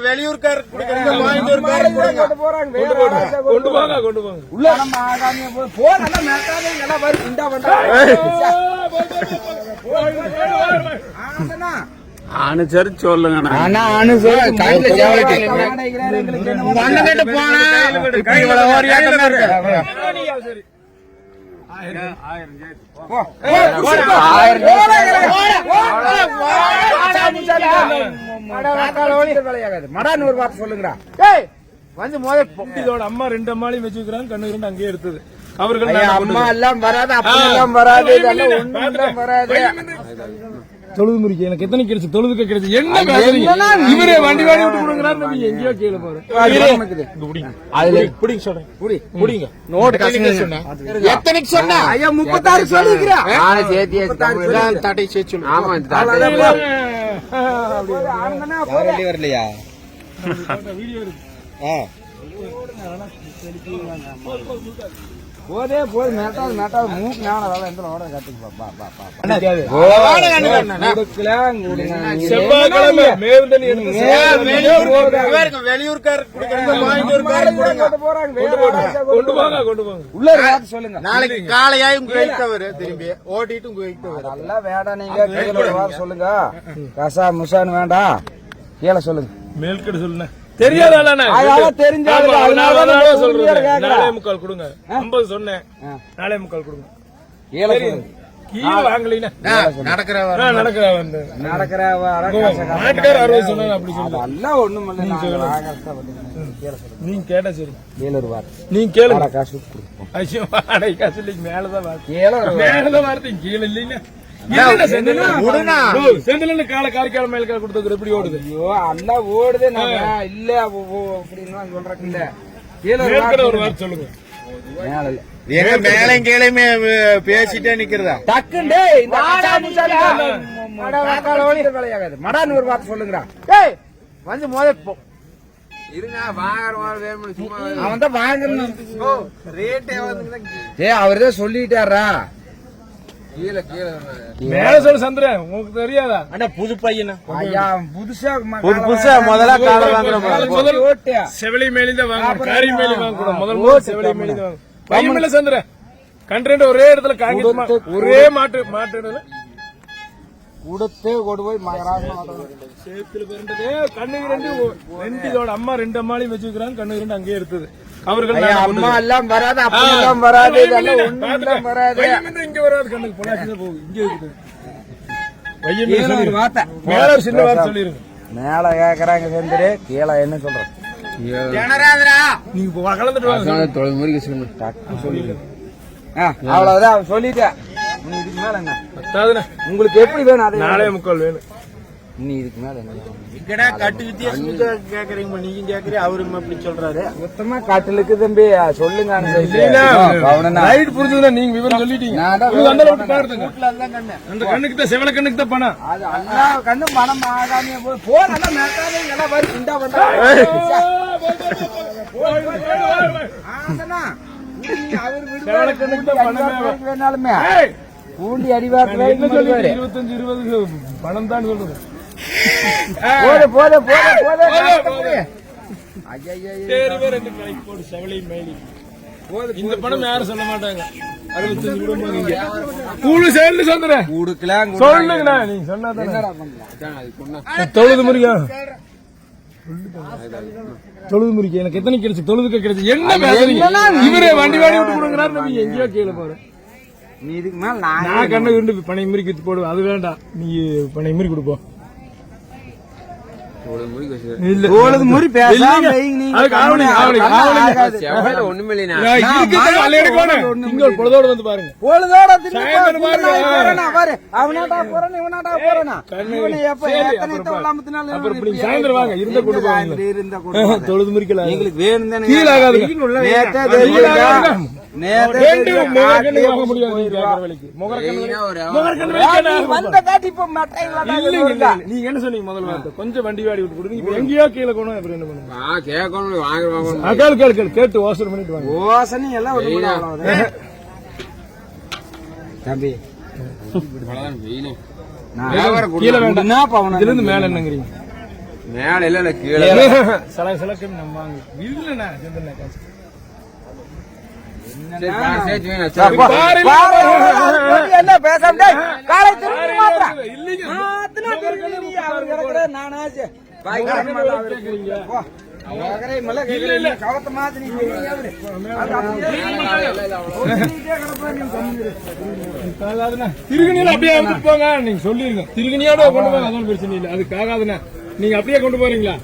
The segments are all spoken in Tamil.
வெளியூர்காரர் கொண்டு போங்க உள்ள நம்ம ஆகாம போன் எல்லாம் மேட்டாதீங்க எல்லாம் வரும் இந்தா வந்தா அனுசரிச்சு சொல்லுங்க. மடான்னு ஒரு வார்த்தை சொல்லுங்கடா. வந்து இதோட அம்மா 2 அம்மாலையும் வச்சுக்கிறாங்க. கண்ணு 2 அங்கேயே எடுத்தது. அவர்கள் அம்மா எல்லாம் வராது, அப்பா எல்லாம் வராது, ஒண்ணும் வராது. தொழுது முறிக்க எனக்கு எத்தனை கிடைச்சு தொழுதுக்க கிடைச்சு என்ன இவரே வண்டி வாடி விட்டு கொடுக்குறாரு. நீங்க எங்கேயோ கீழே போறேன் எத்தனைக்கு சொன்ன 36 சொல்லிக்கிறேன். வரலையா போதே போது மேட்டாது மேட்டாது மூக்கு ஞான வேலை எந்த ஓட வெளியூர்காரர் சொல்லுங்க. நாளைக்கு காலையாய் உங்க வைத்தவர் திரும்பி ஓட்டிட்டு உங்க வைத்தவர் நல்லா வேண்டாம். நீங்க சொல்லுங்க. கசா முசான்னு வேண்டாம், கீழே சொல்லுங்க. மேல்கடு சொல்லுங்க. தெரியாதால தெரிஞ்சாலும் 4.25 கொடுங்க. 50 சொன்னேன், 4.25 கொடுங்க. நீங்க கேட்டா சரி. நீங்க கேளுங்க. மேலதான் வார்த்தை கீழே இல்லைன்னா கால காரிக்கால மேல கொடுத்து எப்படி ஓடுது? ஐயோ அல்ல ஓடுது. இல்ல அப்படின்னு சொல்றேன். ஒரு வார்த்தை சொல்லுங்க. மேலையும் கீழையுமே பேசிட்டே நிக்கிறதா டக்குண்டு மடான்னு ஒரு வார்த்தை சொல்லுங்கடா. வந்து முதல் இருங்க அவன் தான் வாங்கணும். அவர்தான் சொல்லிட்டாரா கீழே கீழே மேல சொல்ல சந்திரன். உங்களுக்கு தெரியாதா? ஆனா புது பையனா புதுசா புதுசா முதல்ல காலை வாங்குற செவலி மேலிந்த வாங்க காரி மேலி வாங்க முதல் செவலி மேலிந்த வாங்க பையன் மேல சந்திரன் கண்ட்ரெண்ட் ஒரே இடத்துல காங்கிரமா ஒரே மாட்டு கூடத்தே கொண்டு போய் சேத்துல பிறந்ததே. கண்ணு 2 இதோட அம்மா 2 அம்மாலையும் வச்சுக்கிறாங்க. கண்ணு 2 அங்கேயே எடுத்தது. அவர்கள் அம்மா எல்லாம் வராது, அப்பா எல்லாம் வராது, ஒண்ணும் வராது. இங்க வராது. கண்ணுக்கு பொலாச்சுதான் போகுது. இங்க இருக்குது மேல ஒரு சின்ன வார்த்தை சொல்லிருங்க. மேல கேக்குறாங்க செந்திரு, கீழே என்ன சொல்றேன் நீங்க கலந்துட்டு சொல்லிடுங்க. அவ்வளவுதான் சொல்லிட்டேன். இதுக்கு மேல என்ன உங்களுக்கு எப்படி வேணும்? 4.25 வேணும். நீ இதுக்கு மேல என்ன கட்டு வித்தியாசம் கேக்குறீங்க? நீங்க கேக்குறீங்க, அவரு அப்படி சொல்றாரு. மொத்தமா கட்டிலுக்கு தம்பி சொல்லுங்க. புரிஞ்சுதுன்னா நீங்க விவரம் சொல்லிட்டீங்க. அந்த கண்ணுக்கு தான் செவல கண்ணுக்கு தான் பணம். அது எல்லா கண்ணும் பணம் ஆகாம போன் எல்லாம் மேட்டாதீங்க எல்லாம் வரும் இந்தா வந்தா வேணாலுமே பூண்டி அடிவாரத்துல 25-20 பணம் தான் சொல்றது. இந்த பணம் யாரும் சொல்ல மாட்டாங்க. 65 கூடு சேர்ந்து சொல்றேன். சொல்லுங்கண்ணா நீங்க சொன்னா தொழுது முறியா தொழுது முறிக்க எனக்கு எத்தனை கிடைச்சு தொழுதுக்க கிடைச்சு என்ன இவரே வண்டி வாடி விட்டு கொடுக்குறாரு. நீங்க எங்கேயோ கீழே போற. நீ இதுக்கு மேல நான் கண்ணை விட்டு பனை முறிக்கு போடுவேன். அது வேண்டாம், நீ பனை முறி கொடுப்போம். பொழுதோட வந்து பாருங்க. சாயந்தரம் வாங்க. இருந்த கொண்டு தொழுது முறிக்கல எங்களுக்கு வேணும். நீங்க என்ன சொன்னீங்க முதல்ல? கொஞ்சம் வண்டி வாடி விட்டு கொடுங்க. எங்கேயோ கீழே கொண்டு அப்புறம் என்ன பண்ணுங்க? கேட்டு யோசனை பண்ணிட்டு வாங்க. யோசனை எல்லாம் தம்பி கீழே வேண்டாம். இதுல இருந்து மேல என்னங்கிறீங்க? மேல இல்ல கீழே சிலக்கு நம்ம இல்லண்ணா என்ன பேசாம திருகணியில அப்படியே எடுத்துட்டு போங்க. நீங்க சொல்லிருங்க திருகணியோட கொண்டு போங்க, அதான் பிரச்சனை இல்லை. அதுக்கு ஆகாதுண்ணா, நீங்க அப்படியே கொண்டு போறீங்களா?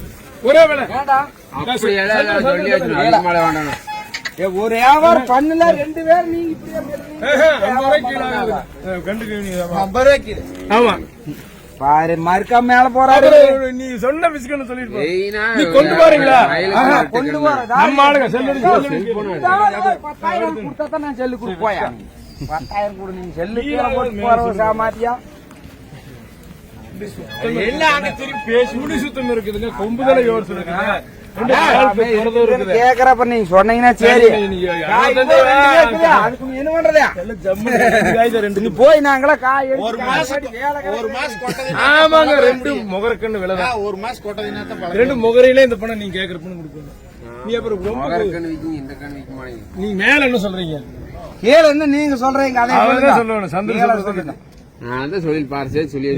ஒரே வேலை ஒரு வியாபாரம் பண்ணல 2 பேர் நீங்க 50 ரூபாய்க்கு. ஆமா பாரு மறுக்கா மேல போறாரு. நீ சொன்ன பிஸ்கட் சொல்லிட்டு நீ கொண்டு போறீங்களா? கொண்டு போற நம்ம ஆளுங்க செல்லு 10,000 கொடுத்தா தான் நான் செல்லு கொடுத்து போயா 10,000 கொடு. நீங்க செல்லு கீழே போட்டு போற சாமாத்தியா எல்லாம் அங்க திருப்பி பேசி முடி சுத்தம் இருக்குதுங்க. கொம்புதலை யோசிச்சுருக்குங்க. கேக்குறப்ப நீங்க சொன்னீங்கன்னா சரி. அதுக்கு என்ன பண்றதா? நீ போய் நாங்களா காய் ஒரு மாசம் ஆமாங்க 2 முகரக்கண்ணு விலைதான். 1 மாசம் கொட்டதினா 2 முகரையில இந்த பணம் நீங்க கேக்குற பணம் கொடுக்கணும். நீ அப்புறம் நீ மேல என்ன சொல்றீங்க? கீழே என்ன நீங்க சொல்றீங்க? அதை சொல்லணும். சந்தோஷம் நான் தான் சொல்லி பாரு சொல்லி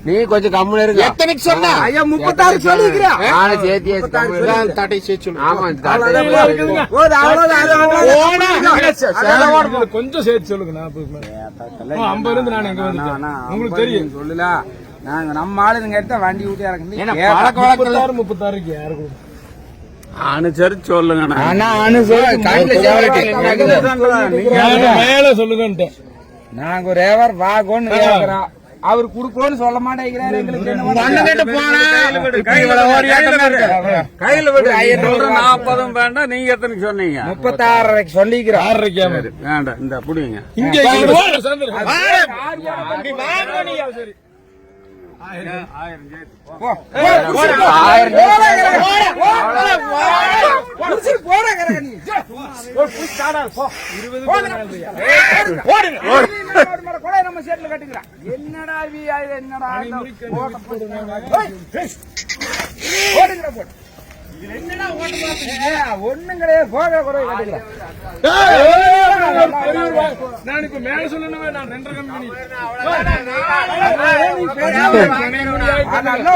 நீ கொஞ்சம் கம்முன்னு இருங்க. எத்தனைக்கு சொன்ன? ஐயா 36 சொல்லிக்கிறேன். கொஞ்சம் சேர்த்து சொல்லுங்க. 50 இருந்து நான் எங்க வந்துட்டேன் உங்களுக்கு தெரியும். சொல்லல நாங்க நம்ம ஆளுங்க எடுத்தா வண்டி ஊட்டி இறக்குது. 36 யாருக்கு அனுசரிச்சு சொல்லுங்க. மேல சொல்லுங்க. நாங்க ஒரு வியாபாரம் வாங்கன்னு கேக்குறோம். அவர் குடுக்கணும்னு சொல்ல மாட்டேங்கிறாரு. எங்களுக்கு கையில விட்டு 40 வேண்டாம். நீங்க எத்தனை சொன்னீங்க? 36 சொல்லிக்கிறோம். 6 வேண்டாம். இந்த புடிங்க. இங்க என்னடா ஒண்ணும் கிடையாது. போக கூட நான் இப்ப மேல சொல்லணுமே. நான் 2 கம்பெனி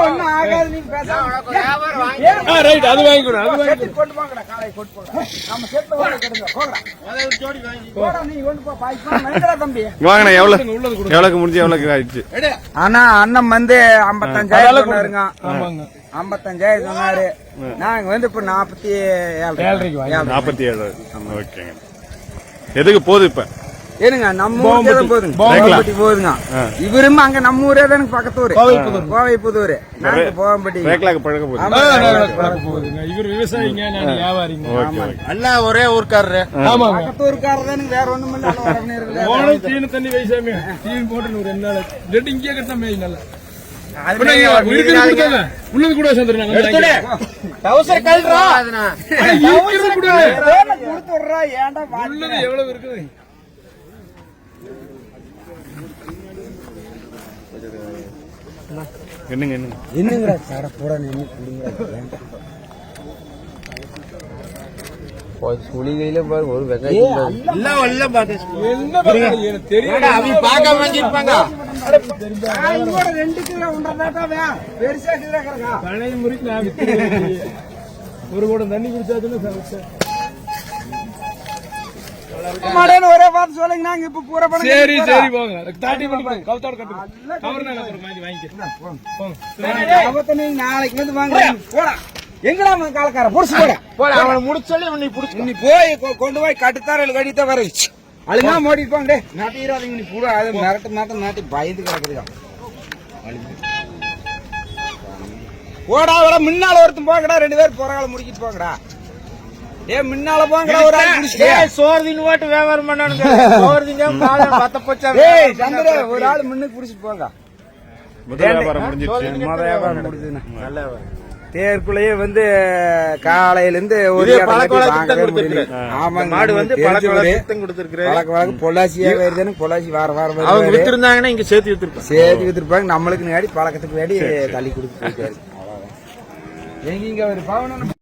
ஒண்ணும் ஆகாது. நீங்க பேசாம அது வாங்கிக்கணும். அது வாங்கி கொண்டு போங்கடா. காலை கொண்டு போங்க. நம்ம செட்டு போடா. நீ கொண்டு போ. பாய்க்கா தம்பி வாங்கண்ணா. எவ்வளவுக்கு முடிஞ்சு எவ்வளவுக்கு ஆயிடுச்சு? ஆனா அண்ணன் வந்து 55,000 சொன்னாருங்க. ஆமாங்க 55,000 சொன்னாரு. நாங்க வந்து இப்ப 47. ஓகேங்க. எதுக்கு போகுது இப்ப? ஏனுங்க நம்ம ஊரே தான் போகுதுங்க. போகம்பட்டி போகுதுங்க. இவரும் அங்க நம்ம ஊரே தான் பக்கத்து ஊரு கோவைப்புதூர். நாங்க போகம்பட்டி ரேக்லாக்கு பழக்க போகுது. இவர் விவசாயிங்க, நான் வியாபாரிங்க. எல்லாம் ஒரே ஊர்க்காரரு. பக்கத்து ஊருக்காரர் தான். வேற ஒண்ணும் இல்ல. தீனு தண்ணி வயசாமி தீன் போட்டு 2 நாள் 2 இங்கே கட்ட மேய் நல்லா உள்ளது கூட சேர்ந்துருங்க. உள்ளது எவ்வளவு இருக்குது? என்னங்க என்னங்க போட சுழிகையில ஒரு வெங்காயம் தெரியும். 2 கிலோ பெருசா பழைய முறைக்கு ஒரு கூட தண்ணி குடிச்சாச்சுன்னா ஒரே பார்த்து சொல்லுங்க. நாங்க இப்ப பூரா பணம் சரி போங்க. தாட்டி பண்ணி கவுத்தாடு கட்டுங்க. கவர்னா வாங்கி நாளைக்கு வந்து வாங்க. போடா எங்கடா காலக்கார புடிச்சு போட. அவனை முடிச்சு சொல்லி நீ புடிச்சு நீ போய் கொண்டு போய் கட்டித்தார கடித்த வர அழுங்கா மோட்டிட்டு போங்க. நாட்டிடாதீங்க. நீ பூரா அது மிரட்டு நாட்டி பயந்து கிடக்குதுக்கா. போடா விட முன்னால ஒருத்தன் போங்கடா. 2 பேர் போறாங்கள முடிக்கிட்டு போங்கடா. முன்னால போங்கடா. ஒரு ஆள் சோர்தின் ஓட்டு வியாபாரம் பண்ணானுங்க. ஒரு ஆள் முன்னுக்கு புடிச்சிட்டு போங்க. முதல் வியாபாரம் முடிஞ்சிருச்சு. வியாபாரம் முடிஞ்சதுண்ணா. நல்ல வியாபாரம். தேருக்குள்ளேயே வந்து காலையில இருந்து ஒரு இதே இடம் பழக்க கட்டி வழக்கத்தை வாங்கவே கொடுத்திருக்காரு. முடியல. ஆமாங்க, மாடு வந்து நமக்கு பழக்க தெரிஞ்சவரு. வழக்கத்தையும் கொடுத்திருக்காரு. பழக்க வழக்கம் பொள்ளாச்சியா வருதுன்னு பொள்ளாச்சி வார வாரம் அவங்க வருவாரு. வித்திருந்தாங்கன்னா இங்க சேர்த்து வித்திருப்பாங்க. சேர்த்து வித்துருப்பாங்க. நம்மளுக்கு நேடி பழக்கத்துக்கு வேடி தள்ளி கொடுத்து போயிட்டாரு. எங்க இங்க ஒரு பவனம்